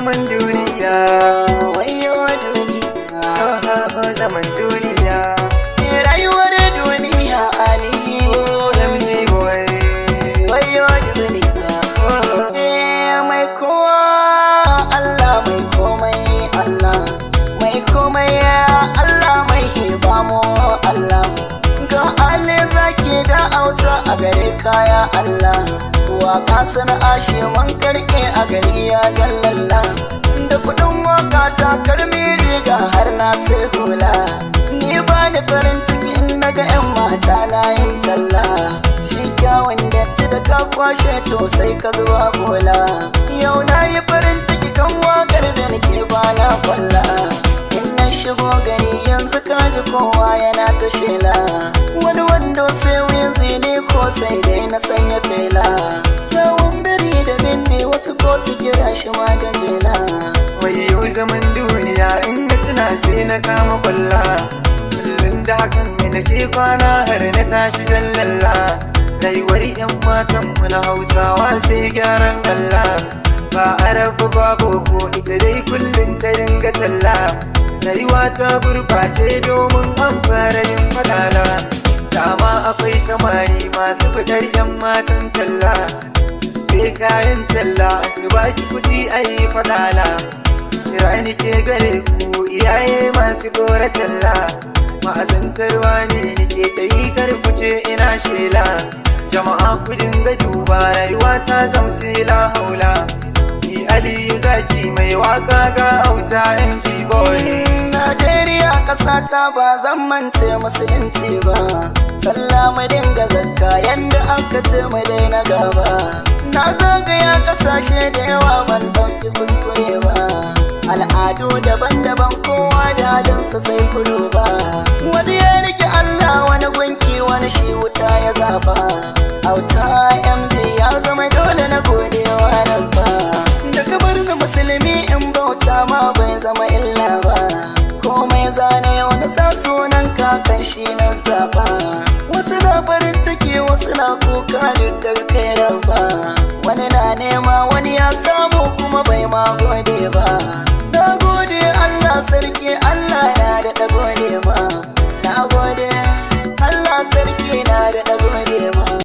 zaman duniya, wayo duniya, zaman duniya, rayuwar duniya ali MG boy, wayo duniya. Mai kowa Allah mai komai, Allah mai komai, Allah mai hibamo Allah. Ga ale zaki da auta a gare kaya Allah, waka sana'a shi man karke a gari ya gallalla. Da kudin waka ta karmi riga har na sai hula, ni ba ni farin ciki in naga yan mata na yin talla. Shi kyawun datti da ka kwashe to sai ka zuwa bola. Yau na yi farin ciki kan wakar da nake ba na kwalla. In na shigo gari yanzu kaji kowa yana ta shela, wani wando sai wuyan zine ko sai dai na sanya fela. Kyawun biri da bindi wasu ko su kira shi ma da jela. wayo zaman duniya, in na tuna sai na kama kwalla. Kullum da hakan ne nake kwana har na tashi jallalla. Rayuwar 'yan matanmu na Hausawa sai gyaran galla. Ba Arabu ba boko ita dai kullum ta dinga talla. Rayuwa ta gurɓace domin an fara yin falala. Dama akwai samari masu fitar 'yan matan talla. Sai kayan talla su baki kuɗi a yi falala. Kira ni ke gare ku iyaye masu gora talla. Ma'azantarwa ne nike ta yi karkuce ina shela. Jama'a ku dinga duba rayuwa ta zamsila haula. Ni Aliyu Zaki mai waka ga auta MG boy. Najeriya ƙasa ta ba zan mance musulunci ba. Sallah mu dinga zakka yanda aka ce mu daina gaba. Na zagaya ƙasashe da yawa ban ɗauki kuskure ba. Al'adu daban-daban kowa da halinsa sai kudu ba. Wani ya rike Allah wani gunki wani shi wuta ya zaba. Auta MG ya zama dole na godewa rabba. Da kabar da musulmi in bauta ma bai zama illa ba. Komai zane yau na sa sunan kakan shi na zaba. Wasu na farin ciki wasu na kuka da kai rabba. Wani na nema wani ya samu kuma bai ma gode ba.